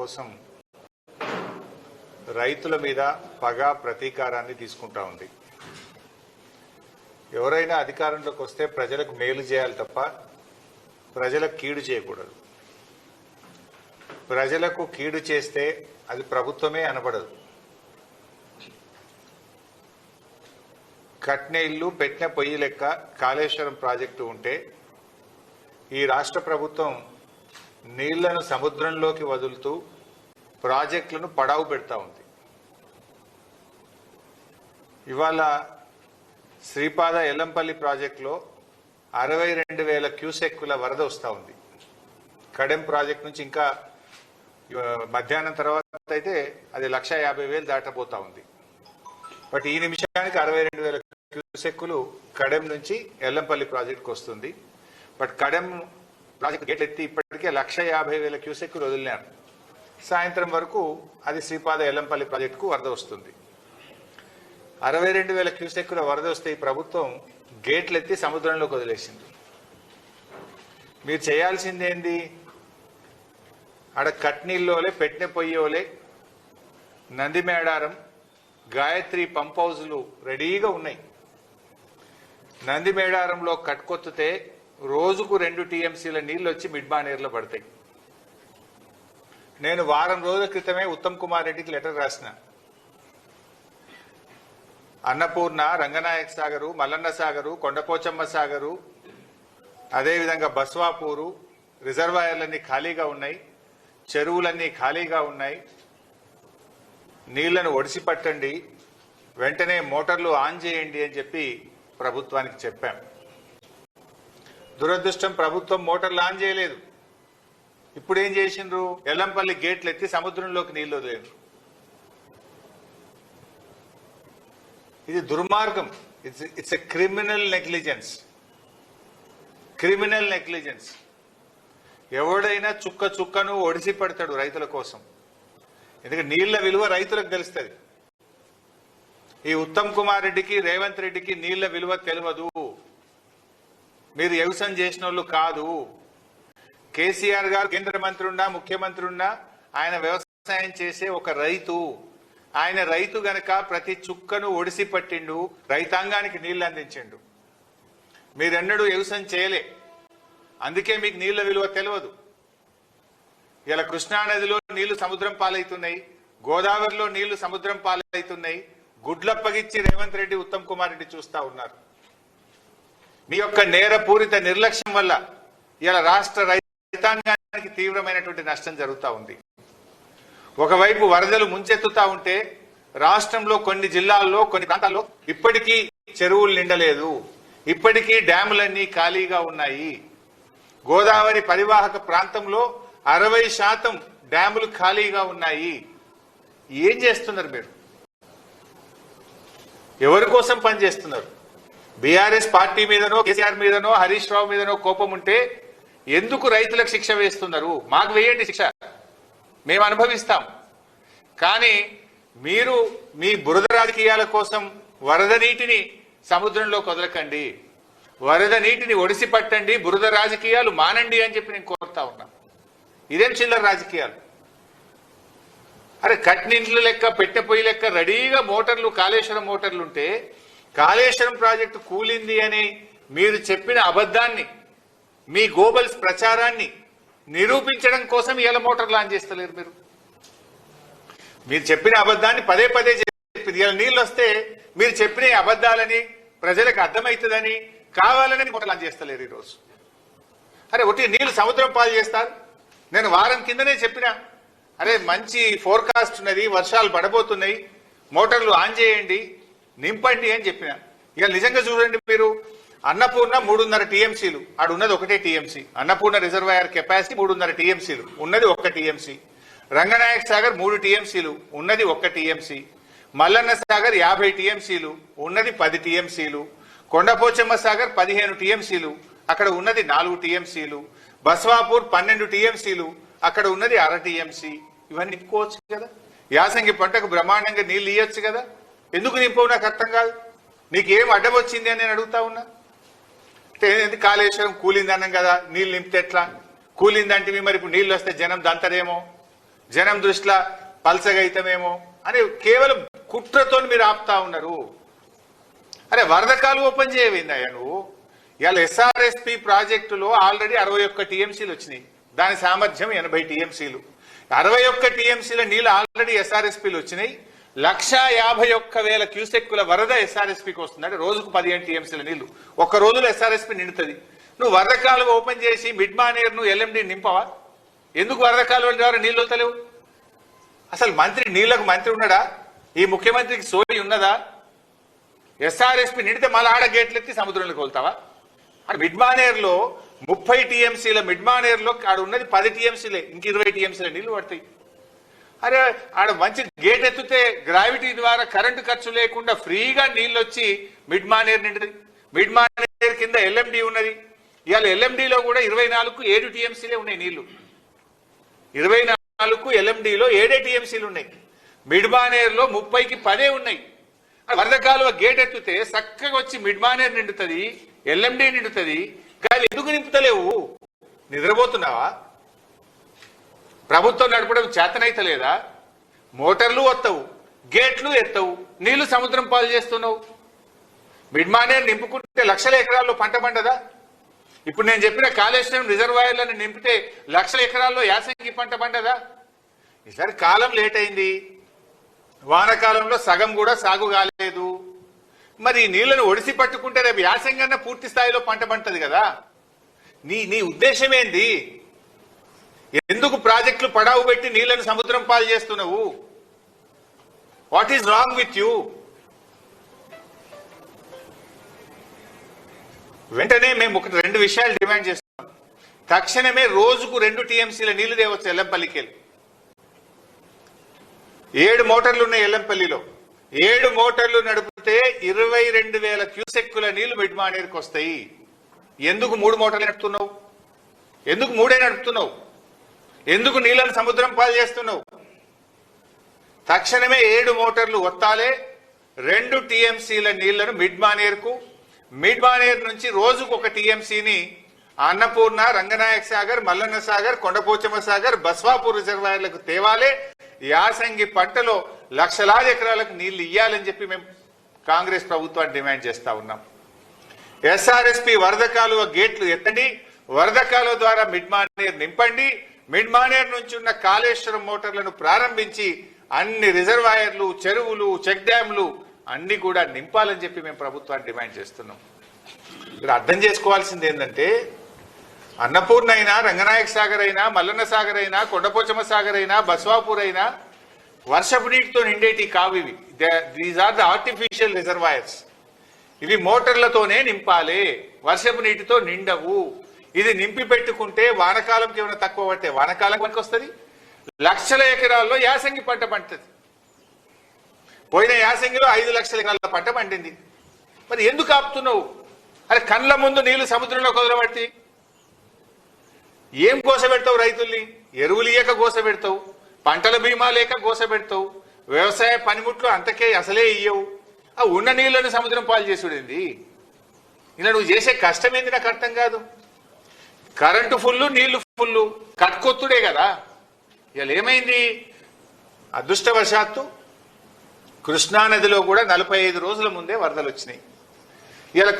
కోసం రైతుల మీద పగ ప్రతీకారాన్ని తీసుకుంటా ఉంది. ఎవరైనా అధికారంలోకి వస్తే ప్రజలకు మేలు చేయాలి తప్ప ప్రజలకు కీడు చేయకూడదు. ప్రజలకు కీడు చేస్తే అది ప్రభుత్వమే అనబడదు. కట్టిన ఇల్లు పెట్టిన పొయ్యి లెక్క కాళేశ్వరం ప్రాజెక్టు ఉంటే ఈ రాష్ట్ర ప్రభుత్వం నీళ్లను సముద్రంలోకి వదులుతూ ప్రాజెక్టులను పడావు పెడతా ఉంది. ఇవాళ శ్రీపాద ఎల్లంపల్లి ప్రాజెక్టులో 62,000 క్యూసెక్కుల వరద వస్తూ ఉంది. కడెం ప్రాజెక్ట్ నుంచి ఇంకా మధ్యాహ్నం తర్వాత అయితే అది 150,000 దాటబోతా ఉంది. బట్ ఈ నిమిషానికి 62,000 క్యూసెక్కులు కడెం నుంచి ఎల్లంపల్లి ప్రాజెక్టుకు వస్తుంది. బట్ కడెం ప్రాజెక్టు గేట్లు ఎత్తి ఇప్పటికే 150,000 క్యూసెక్కులు వదిలినారు. సాయంత్రం వరకు అది శ్రీపాద ఎల్లంపల్లి ప్రాజెక్టుకు వరద వస్తుంది. 62,000 క్యూసెక్కుల వరద వస్తే ఈ ప్రభుత్వం గేట్లు ఎత్తి సముద్రంలోకి వదిలేసింది. మీరు చేయాల్సింది ఏంది? ఆడ కట్నీళ్ళోలే పెట్టిన పొయ్యోలే నందిమేడారం గాయత్రి పంప్ హౌజులు రెడీగా ఉన్నాయి. నందిమేడారంలో కట్కొత్తితే రోజుకు 2 టీఎంసీల నీళ్లు వచ్చి మిడ్మానేర్లో పడతాయి. నేను వారం రోజుల క్రితమే ఉత్తమ్ కుమార్ రెడ్డికి లెటర్ రాసిన. అన్నపూర్ణ, రంగనాయక సాగరు, మల్లన్న సాగరు, కొండపోచమ్మ సాగరు, అదేవిధంగా బస్వాపూరు రిజర్వాయర్లన్నీ ఖాళీగా ఉన్నాయి, చెరువులన్నీ ఖాళీగా ఉన్నాయి. నీళ్లను ఒడిసి పట్టండి, వెంటనే మోటార్లు ఆన్ చేయండి అని చెప్పి ప్రభుత్వానికి చెప్పాం. దురదృష్టం, ప్రభుత్వం మోటార్లు ఆన్ చేయలేదు. ఇప్పుడు ఏం చేసిండ్రు? ఎల్లంపల్లి గేట్లు ఎత్తి సముద్రంలోకి నీళ్లు వదిలేరు. ఇది దుర్మార్గం. It's a criminal negligence. Criminal negligence. ఎవడైనా చుక్క చుక్కను ఒడిసి పడతాడు రైతుల కోసం. ఎందుకంటే నీళ్ల విలువ రైతులకు తెలుస్తుంది. ఈ ఉత్తమ్ కుమార్ రెడ్డికి, రేవంత్ రెడ్డికి నీళ్ల విలువ తెలియదు. మీరు వ్యవసాయం చేసిన వాళ్ళు కాదు. కేసీఆర్ గారు కేంద్ర మంత్రి ఉన్నా, ముఖ్యమంత్రి ఉన్నా, ఆయన వ్యవసాయం చేసే ఒక రైతు. ఆయన రైతు గనక ప్రతి చుక్కను ఒడిసి పట్టిండు, రైతాంగానికి నీళ్లు అందించిండు. మీరెన్నడూ వ్యవసాయం చేయలే, అందుకే మీకు నీళ్ల విలువ తెలియదు. ఇలా కృష్ణానదిలో నీళ్లు సముద్రం పాలవుతున్నాయి, గోదావరిలో నీళ్లు సముద్రం పాలవుతున్నాయి. గుడ్లప్పగిచ్చి రేవంత్ రెడ్డి, ఉత్తమ్ కుమార్ రెడ్డి చూస్తా ఉన్నారు. మీ యొక్క నేరపూరిత నిర్లక్ష్యం వల్ల ఇలా రాష్ట్ర రైతాంగానికి తీవ్రమైనటువంటి నష్టం జరుగుతూ ఉంది. ఒకవైపు వరదలు ముంచెత్తుతా ఉంటే రాష్ట్రంలో కొన్ని జిల్లాల్లో, కొన్ని ప్రాంతాల్లో ఇప్పటికీ చెరువులు నిండలేదు, ఇప్పటికీ డ్యాములన్నీ ఖాళీగా ఉన్నాయి. గోదావరి పరివాహక ప్రాంతంలో 60% డ్యాములు ఖాళీగా ఉన్నాయి. ఏం చేస్తున్నారు మీరు? ఎవరి కోసం పనిచేస్తున్నారు? బీఆర్ఎస్ పార్టీ మీదనో, కేసీఆర్ మీదనో, హరీష్ రావు మీదనో కోపం ఉంటే ఎందుకు రైతులకు శిక్ష వేస్తున్నారు? మాకు వేయండి శిక్ష, మేము అనుభవిస్తాం. కానీ మీరు మీ బురద రాజకీయాల కోసం వరద నీటిని సముద్రంలోకి వదలకండి, వరద నీటిని ఒడిసి పట్టండి, బురద రాజకీయాలు మానండి అని చెప్పి నేను కోరుతా ఉన్నా. ఇదేం చిల్లర రాజకీయాలు? అరే కట్నింట్ల లెక్క, పెట్టె పొయ్యి లెక్క రెడీగా మోటార్లు, కాళేశ్వరం మోటార్లు ఉంటే కాళేశ్వరం ప్రాజెక్టు కూలింది అని మీరు చెప్పిన అబద్ధాన్ని, మీ గోబల్స్ ప్రచారాన్ని నిరూపించడం కోసం ఇలా మోటార్లు ఆన్ చేస్తలేరు. మీరు చెప్పిన అబద్ధాన్ని పదే పదే చెప్పి ఇలా నీళ్ళు వస్తే మీరు చెప్పిన అబద్ధాలని ప్రజలకు అర్థమవుతుందని కావాలని మోటార్లు ఆన్ చేస్తలేరు ఈరోజు. అరే ఒకటి నీళ్లు సముద్రం పాలు చేస్తారు. నేను వారం కిందనే చెప్పిన, అరే మంచి ఫోర్కాస్ట్ ఉన్నది, వర్షాలు పడబోతున్నాయి, మోటార్లు ఆన్ చేయండి, నింపండి అని చెప్పిన. ఇక నిజంగా చూడండి, మీరు అన్నపూర్ణ 3.5 టీఎంసీలు, ఆడు ఉన్నది 1 టీఎంసీ. అన్నపూర్ణ రిజర్వాయర్ కెపాసిటీ 3.5 టీఎంసీలు, ఉన్నది 1 టీఎంసీ. రంగనాయక సాగర్ 3 టీఎంసీలు, ఉన్నది 1 టీఎంసీ. మల్లన్న సాగర్ 50 టీఎంసీలు, ఉన్నది 10 టీఎంసీలు. కొండపోచమ్మ సాగర్ 15 టీఎంసీలు, అక్కడ ఉన్నది 4 టీఎంసీలు. బస్వాపూర్ 12 టీఎంసీలు, అక్కడ ఉన్నది 1/2 టీఎంసీ. ఇవన్నీ నింపుకోవచ్చు కదా. యాసంగి పంటకు బ్రహ్మాండంగా నీళ్లు ఇయ్యొచ్చు కదా. ఎందుకు నింపవు నాకు అర్థం కాదు. నీకేం అడ్డం వచ్చింది అని నేను అడుగుతా ఉన్నా. కాళేశ్వరం కూలింది అన్నాం కదా, నీళ్ళు నింపితే ఎట్లా? కూలిందంటే మరి ఇప్పుడు నీళ్ళు వస్తే జనం దంతరేమో, జనం దృష్టిలో పల్సగైతమేమో అని కేవలం కుట్రతో మీరు ఆపుతా ఉన్నారు. అరే వరదకాలు ఓపెన్ చేయవిందయ్యా నువ్వు. ఇవాళ ఎస్ఆర్ఎస్పి ప్రాజెక్టులో ఆల్రెడీ 61 టీఎంసీలు వచ్చినాయి. దాని సామర్థ్యం 80 టీఎంసీలు. 61 టీఎంసీల నీళ్లు ఆల్రెడీ ఎస్ఆర్ఎస్పీలు వచ్చినాయి. 151,000 క్యూసెక్కుల వరద ఎస్ఆర్ఎస్పీకి వస్తుంది. అంటే రోజుకు 15 టీఎంసీల నీళ్లు ఒక్క రోజులో ఎస్ఆర్ఎస్పీ నిండుతుంది. నువ్వు వరద కాలువ ఓపెన్ చేసి మిడ్ మానేర్ నువ్వు ఎల్ఎండి నింపవా? ఎందుకు వరద కాలువల ద్వారా నీళ్లు వస్తలేవు? అసలు మంత్రి నీళ్లకు మంత్రి ఉన్నాడా? ఈ ముఖ్యమంత్రికి సోయి ఉన్నదా? ఎస్ఆర్ఎస్పీ నిండితే మళ్ళీ ఆడ గేట్లు ఎత్తి సముద్రంలోకి వెళ్తావా? మిడ్ మానేర్లో 30 టీఎంసీల మిడ్ మానేర్లో ఆడ ఉన్నది 10 టీఎంసీలే, ఇంక 20 టీఎంసీల నీళ్లు పడతాయి. అరే ఆడ మంచి గేట్ ఎత్తితే గ్రావిటీ ద్వారా కరెంటు ఖర్చు లేకుండా ఫ్రీగా నీళ్ళు వచ్చి మిడ్ మానేర్ నిండుతుంది. మిడ్ మానేర్ కింద ఎల్ఎండి ఉన్నది. ఇవాళ ఎల్ఎండిలో కూడా 24కు 7 టీఎంసీలే ఉన్నాయి నీళ్లు. 24కు ఎల్ఎండిలో 7 టీఎంసీలు ఉన్నాయి. మిడ్ మానేర్లో 30కి 10 ఉన్నాయి. వరద కాలువ గేట్ ఎత్తితే చక్కగా వచ్చి మిడ్ మానేర్ నిండుతుంది, ఎల్ఎండి నిండుతుంది. కానీ ఎందుకు నింపుతలేవు? నిద్రపోతున్నావా? ప్రభుత్వం నడపడం చేతనైతలేదా? మోటార్లు వస్తావు, గేట్లు ఎత్తవు, నీళ్లు సముద్రం పాలు చేస్తున్నావు. మిడ్ మానేర్ నింపుకుంటే లక్షల ఎకరాల్లో పంట పండదా? ఇప్పుడు నేను చెప్పిన కాళేశ్వరం రిజర్వాయర్లను నింపితే లక్షల ఎకరాల్లో యాసంగి పంట పండదా? ఈసారి కాలం లేట్ అయింది. వానకాలంలో సగం కూడా సాగు కాలేదు. మరి నీళ్లను ఒడిసి పట్టుకుంటే రేపు యాసంగన్న పూర్తి స్థాయిలో పంట పంటది కదా. నీ ఉద్దేశం ఏంది? ఎందుకు ప్రాజెక్టులు పడావు పెట్టి నీళ్లను సముద్రం పాలు చేస్తున్నావు? What is wrong with you? వెంటనే మేము 2 విషయాలు డిమాండ్ చేస్తున్నాం. తక్షణమే రోజుకు 2 టీఎంసీల నీళ్లు తేవచ్చు ఎల్లంపల్లికి వెళ్ళి. 7 మోటార్లు ఉన్నాయి ఎల్లంపల్లిలో. 7 మోటార్లు నడిపితే 22,000 క్యూసెక్కుల నీళ్లు మిడ్ మానేర్కి వస్తాయి. ఎందుకు 3 మోటార్లు నడుపుతున్నావు? ఎందుకు 3 నడుపుతున్నావు? ఎందుకు నీళ్లను సముద్రం పాలు చేస్తున్నావు? తక్షణమే 7 మోటార్లు వత్తాలే. 2 టీఎంసీల నీళ్లను మిడ్ మానేర్కు, మిడ్ మానేర్ నుంచి రోజుకు 1 టీఎంసీని అన్నపూర్ణ, రంగనాయక సాగర్, మల్లన్న సాగర్, కొండపోచమ్మ సాగర్, బస్వాపూర్ రిజర్వాయర్లకు తేవాలే. యాసంగి పంటలో లక్షలాది ఎకరాలకు నీళ్లు ఇయ్యాలని చెప్పి మేము కాంగ్రెస్ ప్రభుత్వాన్ని డిమాండ్ చేస్తా ఉన్నాం. ఎస్ఆర్ఎస్పీ వరద కాలువ గేట్లు ఎత్తండి, వరద కాలువ ద్వారా మిడ్ మానేర్ నింపండి. మిడ్ మానేర్ నుంచి ఉన్న కాళేశ్వరం మోటార్లను ప్రారంభించి అన్ని రిజర్వాయర్లు, చెరువులు, చెక్ డ్యాంలు అన్ని కూడా నింపాలని చెప్పి మేము ప్రభుత్వాన్ని డిమాండ్ చేస్తున్నాం. ఇక్కడ అర్థం చేసుకోవాల్సింది ఏంటంటే అన్నపూర్ణ అయినా, రంగనాయక సాగర్ అయినా, మల్లన్న సాగర్ అయినా, కొండపోచమ్మ సాగర్ అయినా, బస్వాపూర్ అయినా వర్షపు నీటితో నిండేటి కావు ఇవి. These are the artificial reservoirs. ఇవి మోటార్లతోనే నింపాలి, వర్షపు నీటితో నిండవు. ఇది నింపి పెట్టుకుంటే వానకాలంకి ఏమైనా తక్కువ పడితే వానకాలం పనికి వస్తుంది. లక్షల ఎకరాల్లో యాసంగి పంట పండుతుంది. పోయిన యాసంగిలో 5 లక్షల ఎకరాల పంట పండింది. మరి ఎందుకు ఆపుతున్నావు? అరే కళ్ళ ముందు నీళ్లు సముద్రంలో కుదరబట్టి ఏం కోసపెడతావు? రైతుల్ని ఎరువులు ఇయ్యక కోసపెడతావు, పంటల బీమా లేక కోసపెడతావు, వ్యవసాయ పనిముట్లు అంతకే అసలే ఇయ్యవు. ఆ ఉన్న నీళ్లను సముద్రం పాలు చేసుడేంది? ఇలా నువ్వు చేసే కష్టమేంది నాకు అర్థం కాదు. కరెంటు ఫుల్లు, నీళ్లు ఫుల్లు, కట్కొత్తుడే కదా. ఇవాళ ఏమైంది? అదృష్టవశాత్తు కృష్ణానదిలో కూడా 45 రోజుల ముందే వరదలు వచ్చినాయి. ఇలా